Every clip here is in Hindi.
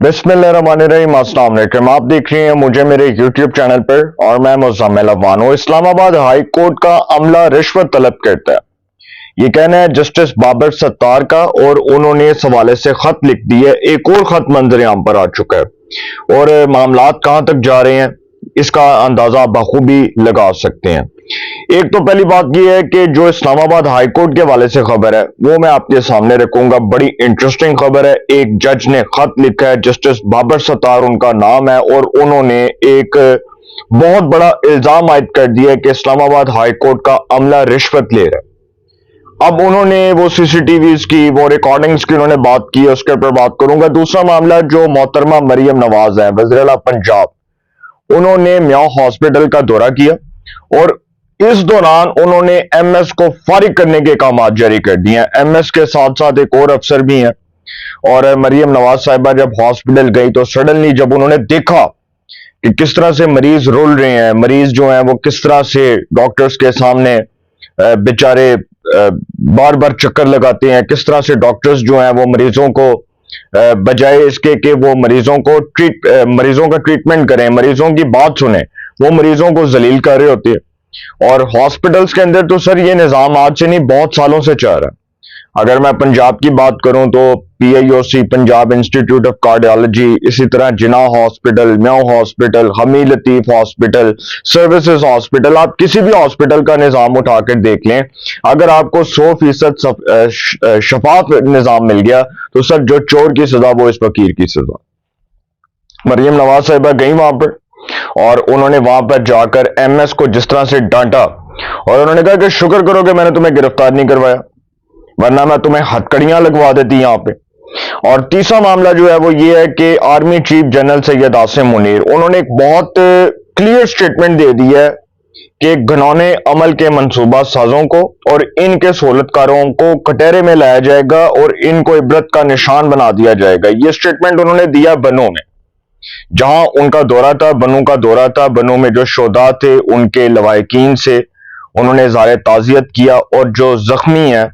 बिस्मिल्लाहिर्रहमानिर्रहीम, अस्सलाम वालेकुम। आप देख रहे हैं मुझे मेरे यूट्यूब चैनल पर और मैं मुज़म्मिल अफवान हूं। इस्लामाबाद हाई कोर्ट का अमला रिश्वत तलब करता है, ये कहना है जस्टिस बाबर सत्तार का, और उन्होंने इस हवाले से खत लिख दिया। एक और खत मंजर आम पर आ चुका है और मामलात कहां तक जा रहे हैं इसका अंदाजा आप बखूबी लगा सकते हैं। एक तो पहली बात यह है कि जो इस्लामाबाद हाई कोर्ट के हवाले से खबर है वो मैं आपके सामने रखूंगा। बड़ी इंटरेस्टिंग खबर है। एक जज ने खत लिखा है, जस्टिस बाबर सत्तार उनका नाम है, और उन्होंने एक बहुत बड़ा इल्जाम आयद कर दिया है कि इस्लामाबाद हाई कोर्ट का अमला रिश्वत ले रहा है। अब उन्होंने वो सीसीटीवीज की, वो रिकॉर्डिंग्स की उन्होंने बात की है, उसके ऊपर बात करूंगा। दूसरा मामला जो मोहतरमा मरियम नवाज है, वज़ीर आला पंजाब, उन्होंने म्याओ हॉस्पिटल का दौरा किया और इस दौरान उन्होंने एमएस को फारिग करने के काम जारी कर दिए हैं। एमएस के साथ साथ एक और अफसर भी हैं, और मरियम नवाज साहिबा जब हॉस्पिटल गई तो सडनली जब उन्होंने देखा कि किस तरह से मरीज रोल रहे हैं, मरीज जो हैं वो किस तरह से डॉक्टर्स के सामने बेचारे बार बार चक्कर लगाते हैं, किस तरह से डॉक्टर्स जो हैं वो मरीजों को बजाय इसके कि वो मरीजों का ट्रीटमेंट करें, मरीजों की बात सुने, वो मरीजों को जलील कर रहे होते हैं। और हॉस्पिटल्स के अंदर तो सर ये निजाम आज से नहीं बहुत सालों से चल रहा है। अगर मैं पंजाब की बात करूं तो पीआईओसी, पंजाब इंस्टीट्यूट ऑफ कार्डियोलॉजी, इसी तरह जिना हॉस्पिटल, म्याओ हॉस्पिटल, हमी लतीफ हॉस्पिटल, सर्विसेज हॉस्पिटल, आप किसी भी हॉस्पिटल का निजाम उठाकर देख लें, अगर आपको 100% शफाफ निजाम मिल गया तो सर जो चोर की सजा वो इस फकीर की सजा। मरियम नवाज साहिबा गई वहां पर और उन्होंने वहां पर जाकर एमएस को जिस तरह से डांटा, और उन्होंने कहा कि शुक्र करो कि मैंने तुम्हें गिरफ्तार नहीं करवाया, वरना मैं तुम्हें हथकड़ियां लगवा देती यहां पे। और तीसरा मामला जो है वो ये है कि army chief general Syed Asim Munir, उन्होंने एक बहुत क्लियर स्टेटमेंट दे दी है कि घिनौने अमल के मंसूबा साजों को और इनके सहूलतकारों को कटहरे में लाया जाएगा और इनको इबरत का निशान बना दिया जाएगा। ये स्टेटमेंट उन्होंने दिया बनू में, जहां उनका दौरा था, बनू का दौरा था। बनू में जो शोदा थे उनके लवाहिकीन से उन्होंने इज़हार ताज़ियत किया, और जो जख्मी हैं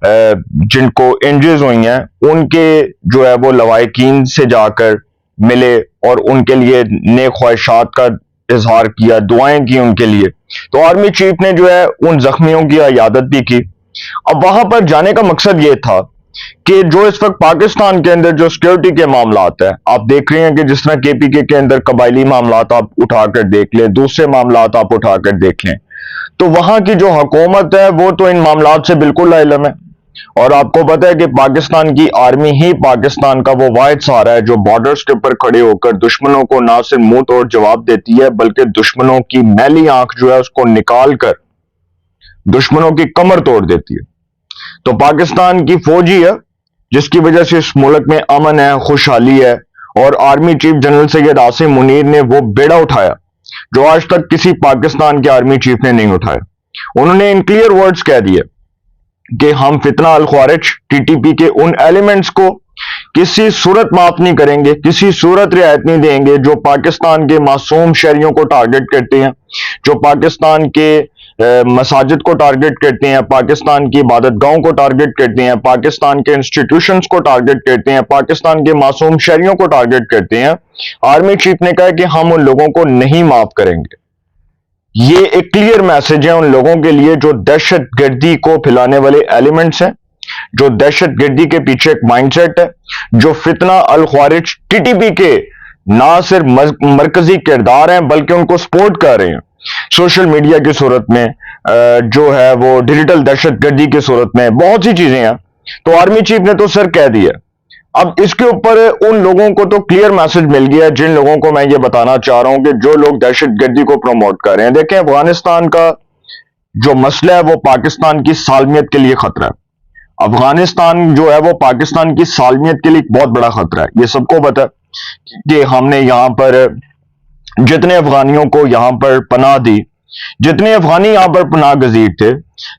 जिनको इंजरीज हुई हैं उनके जो है वो लवाहिकीन से जाकर मिले और उनके लिए नेक ख्वाहिशात का इजहार किया, दुआएं की उनके लिए। तो आर्मी चीफ ने जो है उन जख्मियों की इयादत भी की। अब वहां पर जाने का मकसद ये था कि जो इस वक्त पाकिस्तान के अंदर जो सिक्योरिटी के मामलात है, आप देख रहे हैं कि जिस तरह केपीके के अंदर कबायली मामलात आप उठाकर देख लें, दूसरे मामलात आप उठाकर देख लें, तो वहां की जो हुकूमत है वो तो इन मामलात से बिल्कुल इल्म है। और आपको पता है कि पाकिस्तान की आर्मी ही पाकिस्तान का वो वाहिद सहारा है जो बॉर्डर्स के ऊपर खड़े होकर दुश्मनों को ना सिर्फ मुंह तोड़ जवाब देती है, बल्कि दुश्मनों की मैली आंख जो है उसको निकाल कर दुश्मनों की कमर तोड़ देती है। तो पाकिस्तान की फौज ही है जिसकी वजह से इस मुल्क में अमन है, खुशहाली है, और army chief general Syed Asim Munir ने वो बेड़ा उठाया जो आज तक किसी पाकिस्तान के आर्मी चीफ ने नहीं उठाया। उन्होंने इन क्लियर वर्ड्स कह दिए कि हम फितना अल ख्वारिज टीटीपी के उन एलिमेंट्स को किसी सूरत माफ नहीं करेंगे, किसी सूरत रियायत नहीं देंगे जो पाकिस्तान के मासूम शहरियों को टारगेट करते हैं, जो पाकिस्तान के मसाजिद को टारगेट करते हैं, पाकिस्तान की इबादत गाहों को टारगेट करते हैं, पाकिस्तान के इंस्टीट्यूशंस को टारगेट करते हैं, पाकिस्तान के मासूम शहरियों को टारगेट करते हैं। आर्मी चीफ ने कहा कि हम उन लोगों को नहीं माफ करेंगे। ये एक क्लियर मैसेज है उन लोगों के लिए जो दहशत गर्दी को फैलाने वाले एलिमेंट्स हैं, जो दहशत गर्दी के पीछे एक माइंडसेट है, जो फितना अल ख्वारिज टीटीपी के ना सिर्फ मरकजी किरदार हैं बल्कि उनको सपोर्ट कर रहे हैं सोशल मीडिया की सूरत में, जो है वो डिजिटल दहशत गर्दी की सूरत में, बहुत सी चीजें हैं। तो आर्मी चीफ ने तो सर कह दिया। अब इसके ऊपर उन लोगों को तो क्लियर मैसेज मिल गया जिन लोगों को मैं ये बताना चाह रहा हूं कि जो लोग दहशत गर्दी को प्रमोट कर रहे हैं। देखें, अफगानिस्तान का जो मसला है वो पाकिस्तान की सालमियत के लिए खतरा है। अफगानिस्तान जो है वो पाकिस्तान की सालमियत के लिए एक बहुत बड़ा खतरा है। ये सबको पता है कि हमने यहां पर जितने अफगानियों को यहां पर पनाह दी, जितने अफगानी यहां पर पनाह गजीर थे,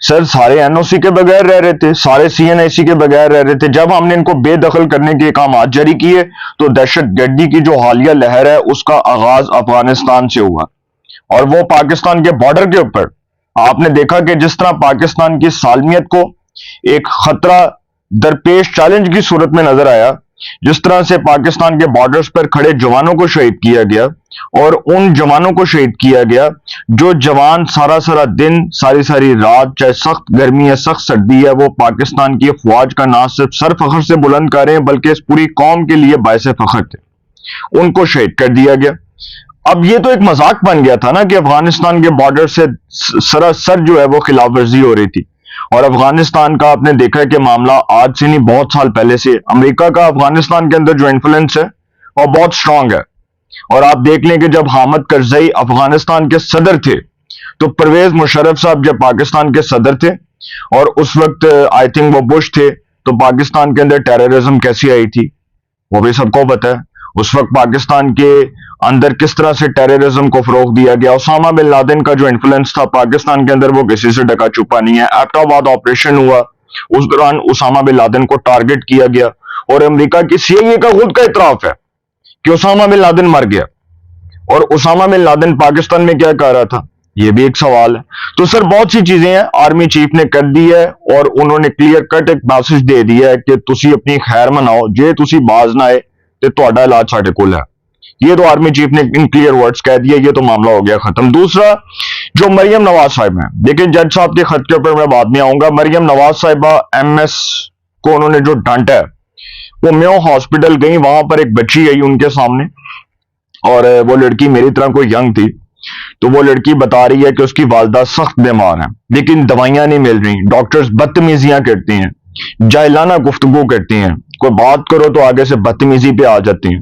सर सारे एनओसी के बगैर रह रहे थे, सारे सीएनआईसी के बगैर रह रहे थे। जब हमने इनको बेदखल करने के काम आज जारी किए तो दहशत गर्दी की जो हालिया लहर है उसका आगाज अफगानिस्तान से हुआ, और वो पाकिस्तान के बॉर्डर के ऊपर आपने देखा कि जिस तरह पाकिस्तान की सालमियत को एक खतरा दरपेश चैलेंज की सूरत में नजर आया, जिस तरह से पाकिस्तान के बॉर्डर्स पर खड़े जवानों को शहीद किया गया, और उन जवानों को शहीद किया गया जो जवान सारा सारा दिन, सारी सारी रात, चाहे सख्त गर्मी है, सख्त सर्दी है, वो पाकिस्तान की अफवाज का ना सिर्फ सर फखर से बुलंद कर रहे हैं बल्कि इस पूरी कौम के लिए बायसे फखर थे, उनको शहीद कर दिया गया। अब ये तो एक मजाक बन गया था ना कि अफगानिस्तान के बॉर्डर से सरासर जो है वो खिलाफ वर्जी हो रही थी। और अफगानिस्तान का आपने देखा है कि मामला आज से नहीं, बहुत साल पहले से अमेरिका का अफगानिस्तान के अंदर जो इन्फ्लुएंस है वो बहुत स्ट्रांग है। और आप देख लें कि जब हामिद करजई अफगानिस्तान के सदर थे तो परवेज मुशर्रफ साहब जब पाकिस्तान के सदर थे, और उस वक्त आई थिंक वो बुश थे, तो पाकिस्तान के अंदर टेररिज्म कैसी आई थी वो भी सबको पता है। उस वक्त पाकिस्तान के अंदर किस तरह से टेररिज्म को फरोग दिया गया। उसामा बिन लादेन का जो इन्फ्लुएंस था पाकिस्तान के अंदर वो किसी से ढका छुपा नहीं है। एबटाबाद ऑपरेशन हुआ, उस दौरान उसामा बिन लादेन को टारगेट किया गया, और अमेरिका की सीआईए का खुद का इतराफ है कि उसामा बिन लादेन मर गया। और उसामा बिन लादेन पाकिस्तान में क्या कर रहा था, ये भी एक सवाल है। तो सर बहुत सी चीजें हैं आर्मी चीफ ने कर दी है, और उन्होंने क्लियर कट एक मैसेज दे दिया है कि तुसी अपनी खैर मनाओ, जे तुसी बाज ना आए तो ਤੁਹਾਡਾ इलाज साडे कोल है। ये तो आर्मी चीफ ने इन क्लियर वर्ड्स कह दिया, ये तो मामला हो गया खत्म। दूसरा, जो मरियम नवाज साहिब है, लेकिन जज साहब के खत के ऊपर मैं बाद में आऊंगा। मरियम नवाज साहिबा एमएस को उन्होंने जो डांटा है, वो म्यो हॉस्पिटल गई, वहां पर एक बच्ची आई उनके सामने, और वो लड़की मेरी तरह कोई यंग थी, तो वो लड़की बता रही है कि उसकी वालदा सख्त बीमार है लेकिन दवाइयां नहीं मिल रही, डॉक्टर्स बदतमीजियां करते हैं, जाहिलाना गुफ्तगू करती हैं, कोई बात करो तो आगे से बदतमीजी पे आ जाती हैं।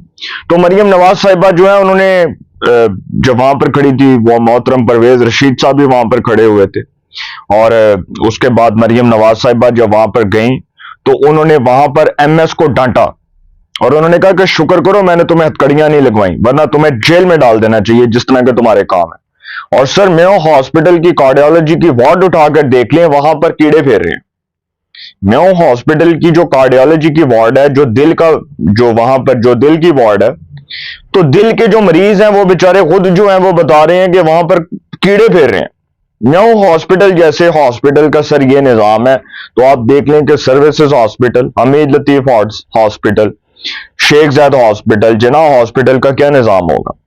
तो मरियम नवाज साहिबा जो है उन्होंने जब वहां पर खड़ी थी, वो मोहतरम परवेज रशीद साहब भी वहां पर खड़े हुए थे, और उसके बाद मरियम नवाज साहिबा जब वहां पर गई तो उन्होंने वहां पर एमएस को डांटा, और उन्होंने कहा कि शुक्र करो मैंने तुम्हें हथकड़ियां नहीं लगवाई, वरना तुम्हें जेल में डाल देना चाहिए जिस तरह के तुम्हारे काम है। और सर मेयो हॉस्पिटल की कार्डियोलॉजी की वार्ड उठाकर देख लें, वहां पर कीड़े फेर रहे हैं। मेयो हॉस्पिटल की जो कार्डियोलॉजी की वार्ड है, जो दिल का, जो वहां पर जो दिल की वार्ड है, तो दिल के जो मरीज हैं वो बेचारे खुद जो हैं वो बता रहे हैं कि वहां पर कीड़े फेर रहे हैं। मेयो हॉस्पिटल जैसे हॉस्पिटल का सर ये निजाम है, तो आप देख लें कि services hospital, Hameed Latif hospital, Sheikh Zayed hospital, Jinnah hospital का क्या निजाम होगा।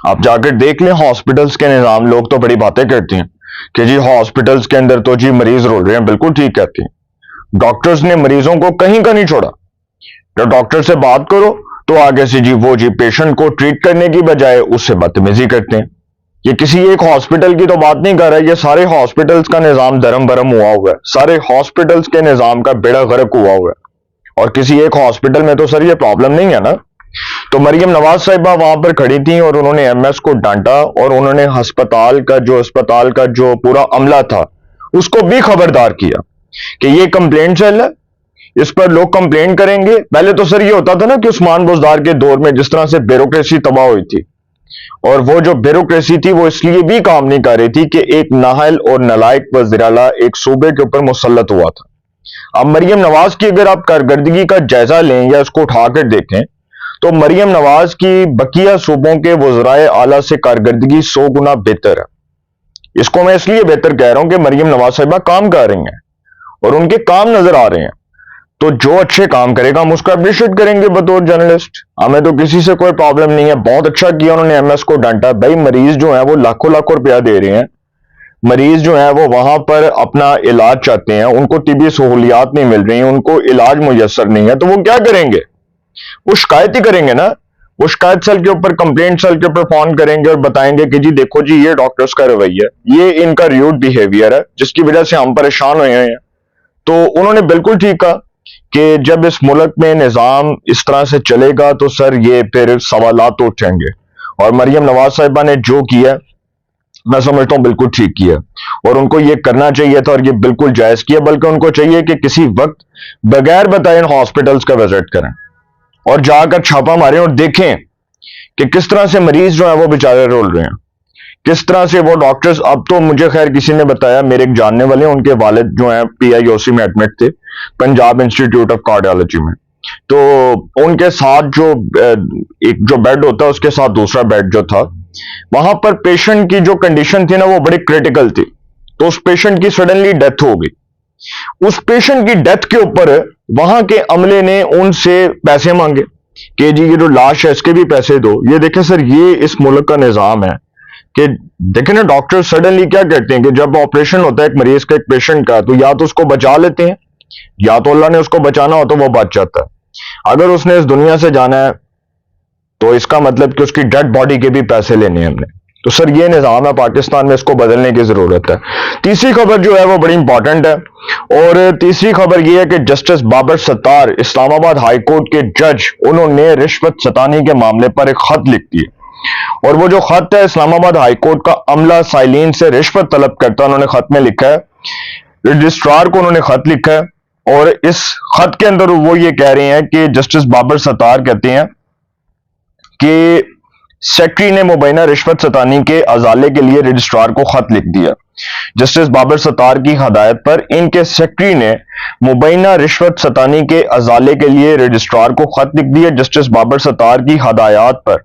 आप जाकर देख लें हॉस्पिटल्स के निजाम। लोग तो बड़ी बातें करते हैं कि जी हॉस्पिटल्स के अंदर तो जी मरीज रोल रहे हैं, बिल्कुल ठीक कहती हैं। डॉक्टर्स ने मरीजों को कहीं का नहीं छोड़ा। जब डॉक्टर से बात करो तो आगे से जी वो जी पेशेंट को ट्रीट करने की बजाय उससे बदतमीजी करते हैं। ये किसी एक हॉस्पिटल की तो बात नहीं कर रहा है, ये सारे हॉस्पिटल्स का निजाम धर्म भरम हुआ हुआ है, सारे हॉस्पिटल्स के निजाम का बेड़ा गर्क हुआ हुआ है, और किसी एक हॉस्पिटल में तो सर ये प्रॉब्लम नहीं है ना। तो मरियम नवाज साहिबा वहां पर खड़ी थी और उन्होंने एमएस को डांटा, और उन्होंने अस्पताल का जो पूरा अमला था उसको भी खबरदार किया कि ये कंप्लेंट सेल है, इस पर लोग कंप्लेंट करेंगे। पहले तो सर ये होता था ना कि उस्मान बुज़दार के दौर में जिस तरह से ब्यूरोक्रेसी तबाह हुई थी, और वो जो ब्यूरोक्रेसी थी वो इसलिए भी काम नहीं कर रही थी कि एक नाहल और नलायक वज़ीर आला एक सूबे के ऊपर मुसल्लत हुआ था। अब मरियम नवाज की अगर आप कारकर्दगी का जायजा लें या उसको उठाकर देखें, तो मरियम नवाज की बकिया सूबों के वज़राए आला से कारकर्दगी 100 गुना बेहतर है। इसको मैं इसलिए बेहतर कह रहा हूं कि मरियम नवाज साहिबा काम कर रही हैं और उनके काम नजर आ रहे हैं। तो जो अच्छे काम करेगा हम उसका अप्रिशिएट करेंगे बतौर जर्नलिस्ट, हमें तो किसी से कोई प्रॉब्लम नहीं है। बहुत अच्छा किया उन्होंने एमएस को डांटा। भाई मरीज जो है वो लाखों लाखों रुपया दे रहे हैं, मरीज जो है वो वहां पर अपना इलाज चाहते हैं, उनको तिबी सहूलियात नहीं मिल रही, उनको इलाज मुयसर नहीं है, तो वो क्या करेंगे? वो शिकायत ही करेंगे ना। वो शिकायत सेल के ऊपर, कंप्लेंट सेल के ऊपर फोन करेंगे और बताएंगे कि जी देखो जी ये डॉक्टर्स का रवैया, ये इनका र्यूड बिहेवियर है जिसकी वजह से हम परेशान हुए हैं। तो उन्होंने बिल्कुल ठीक कहा कि जब इस मुल्क में निजाम इस तरह से चलेगा तो सर ये फिर सवालात उठेंगे। और मरियम नवाज साहिबा ने जो किया मैं समझता हूं बिल्कुल ठीक किया, और उनको ये करना चाहिए था और ये बिल्कुल जायज किया। बल्कि उनको चाहिए कि किसी वक्त बगैर बताए हॉस्पिटल्स का विजिट करें और जाकर छापा मारें और देखें कि किस तरह से मरीज जो है वो बेचारे रोल रहे हैं, किस तरह से वो डॉक्टर्स। अब तो मुझे खैर किसी ने बताया, मेरे एक जानने वाले, उनके वालिद जो हैं पीआईओसी में एडमिट थे, पंजाब इंस्टीट्यूट ऑफ कार्डियोलॉजी में। तो उनके साथ जो एक जो बेड होता है उसके साथ दूसरा बेड जो था, वहां पर पेशेंट की जो कंडीशन थी ना वो बड़ी क्रिटिकल थी। तो उस पेशेंट की सडनली डेथ हो गई। उस पेशेंट की डेथ के ऊपर वहां के अमले ने उनसे पैसे मांगे कि जी ये जो लाश है इसके भी पैसे दो। ये देखें सर, ये इस मुल्क का निज़ाम है कि देखें ना, डॉक्टर सडनली क्या कहते हैं कि जब ऑपरेशन होता है एक मरीज का, एक पेशेंट का, तो या तो उसको बचा लेते हैं या तो अल्लाह ने उसको बचाना हो तो वो बच जाता है। अगर उसने इस दुनिया से जाना है तो इसका मतलब कि उसकी डेड बॉडी के भी पैसे लेने हैं हमने। तो सर ये निज़ाम है पाकिस्तान में, इसको बदलने की जरूरत है। तीसरी खबर जो है वो बड़ी इंपॉर्टेंट है, और तीसरी खबर ये है कि justice Babar Sattar, Islamabad high court के जज, उन्होंने रिश्वत सतानी के मामले पर एक खत लिख दिया। और वो जो खत है, इस्लामाबाद हाई कोर्ट का अमला साइलिन से रिश्वत तलब करता है। उन्होंने खत में लिखा है, रजिस्ट्रार को उन्होंने खत लिखा है, और इस खत के अंदर वो ये कह रहे हैं कि जस्टिस बाबर सत्तार कहते हैं कि सेक्रेटरी ने मुबैना रिश्वत सतानी के अजाले के लिए रजिस्ट्रार को खत लिख दिया। जस्टिस बाबर सत्तार की हदायत पर इनके सेक्रेटरी ने मुबैना रिश्वत सतानी के अजाले के लिए रजिस्ट्रार को खत लिख दिया। जस्टिस बाबर सत्तार की हदायत पर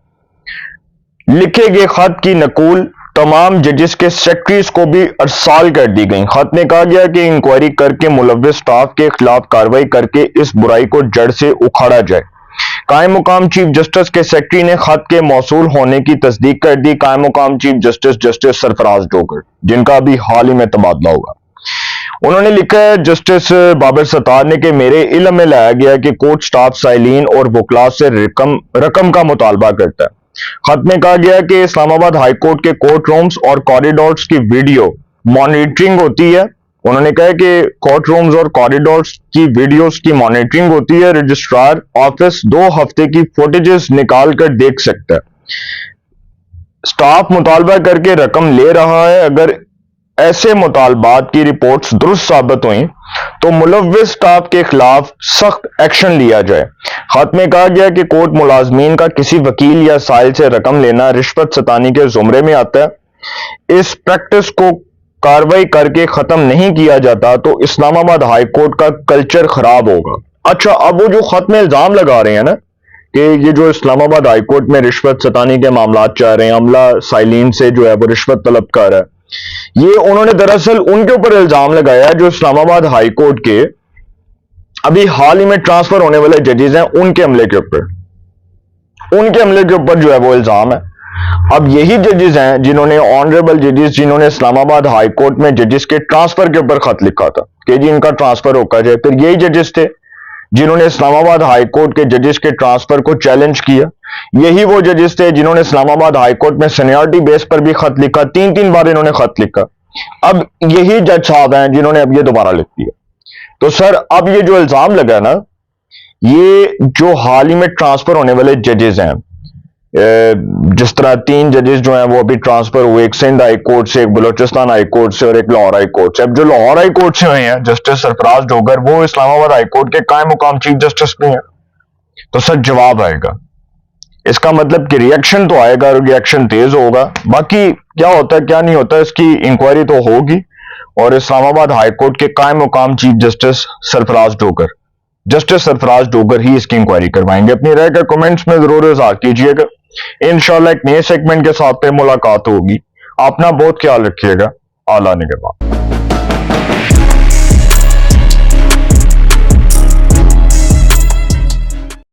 लिखे गए खत की नकूल तमाम जजेस के सेक्रेटरीज को भी अरसाल कर दी गई। खत में कहा गया कि इंक्वायरी करके मुलव्विस स्टाफ के खिलाफ कार्रवाई करके इस बुराई को जड़ से उखाड़ा जाए। कायम मुकाम चीफ जस्टिस के सेक्रेटरी ने खत के मौसूल होने की तस्दीक कर दी। कायम मुकाम chief justice justice Sarfaraz Dogar, जिनका अभी हाल ही में तबादला हुआ, उन्होंने लिखा है जस्टिस बाबर सत्तार ने कि मेरे इल्म में लाया गया कि कोर्ट स्टाफ साइलिन और वकला से रकम का मुतालबा करता है। खत में कहा गया कि इस्लामाबाद हाई कोर्ट के कोर्ट रूम्स और कॉरिडोर्स की वीडियो मॉनिटरिंग होती है। उन्होंने कहा कि कोर्ट रूम्स और कॉरिडोर्स की वीडियोस की मॉनिटरिंग होती है। रजिस्ट्रार ऑफिस 2 हफ्ते की फुटेजेस निकाल कर देख सकता है। स्टाफ मुतालबा करके रकम ले रहा है। अगर ऐसे मुतालबात की रिपोर्ट्स दुरुस्त साबित हुई तो मुलव्विस स्टाफ के खिलाफ सख्त एक्शन लिया जाए। खत में कहा गया कि कोर्ट मुलाजमीन का किसी वकील या साइल से रकम लेना रिश्वत सतानी के जुमरे में आता है। इस प्रैक्टिस को कार्रवाई करके खत्म नहीं किया जाता तो इस्लामाबाद हाई कोर्ट का कल्चर खराब होगा। अच्छा, अब वो जो खत में इल्जाम लगा रहे हैं ना कि ये जो इस्लामाबाद हाई कोर्ट में रिश्वत सतानी के मामला चल रहे हैं, अमला साइलिन से जो है वो रिश्वत तलब कर रहा है, ये उन्होंने दरअसल उनके ऊपर इल्जाम लगाया जो इस्लामाबाद हाई कोर्ट के अभी हाल ही में ट्रांसफर होने वाले जजेस हैं, उनके अमले के ऊपर जो है वो इल्जाम है। अब यही जजेस हैं जिन्होंने, ऑनरेबल जजेस जिन्होंने इस्लामाबाद हाई कोर्ट में जजेस के ट्रांसफर के ऊपर खत लिखा था कि जी इनका ट्रांसफर रोका जाए। फिर यही जजेस थे जिन्होंने इस्लामाबाद हाई कोर्ट के जजेस के ट्रांसफर को चैलेंज किया। यही वो जजेस थे जिन्होंने इस्लामाबाद हाई कोर्ट में सीनियरिटी बेस पर भी खत लिखा। 3 बार इन्होंने खत लिखा। अब यही जज साहब हैं जिन्होंने अब ये दोबारा लिख दिया। तो सर अब ये जो इल्जाम लगा ना, ये जो हाल ही में ट्रांसफर होने वाले जजेस हैं, जिस तरह 3 जजेस जो हैं वो अभी ट्रांसफर हुए, एक सिंध हाई कोर्ट से, एक बलोचिस्तान हाई कोर्ट से और एक लाहौर हाई कोर्ट से। अब जो लाहौर हाई कोर्ट से हुए हैं जस्टिस सरफराज डोगर, वो इस्लामाबाद हाई कोर्ट के कायम मुकाम चीफ जस्टिस भी हैं। तो सर जवाब आएगा, इसका मतलब कि रिएक्शन तो आएगा और रिएक्शन तेज होगा। बाकी क्या होता है क्या नहीं होता इसकी इंक्वायरी तो होगी, और इस्लामाबाद हाई कोर्ट के कायम मुकाम चीफ जस्टिस सरफराज डोगर ही इसकी इंक्वायरी करवाएंगे। अपनी राय का कमेंट्स में जरूर इज़हार कीजिएगा। इंशाल्लाह एक नए सेगमेंट के साथ पे मुलाकात होगी। अपना बहुत ख्याल रखिएगा। आला निगहबान।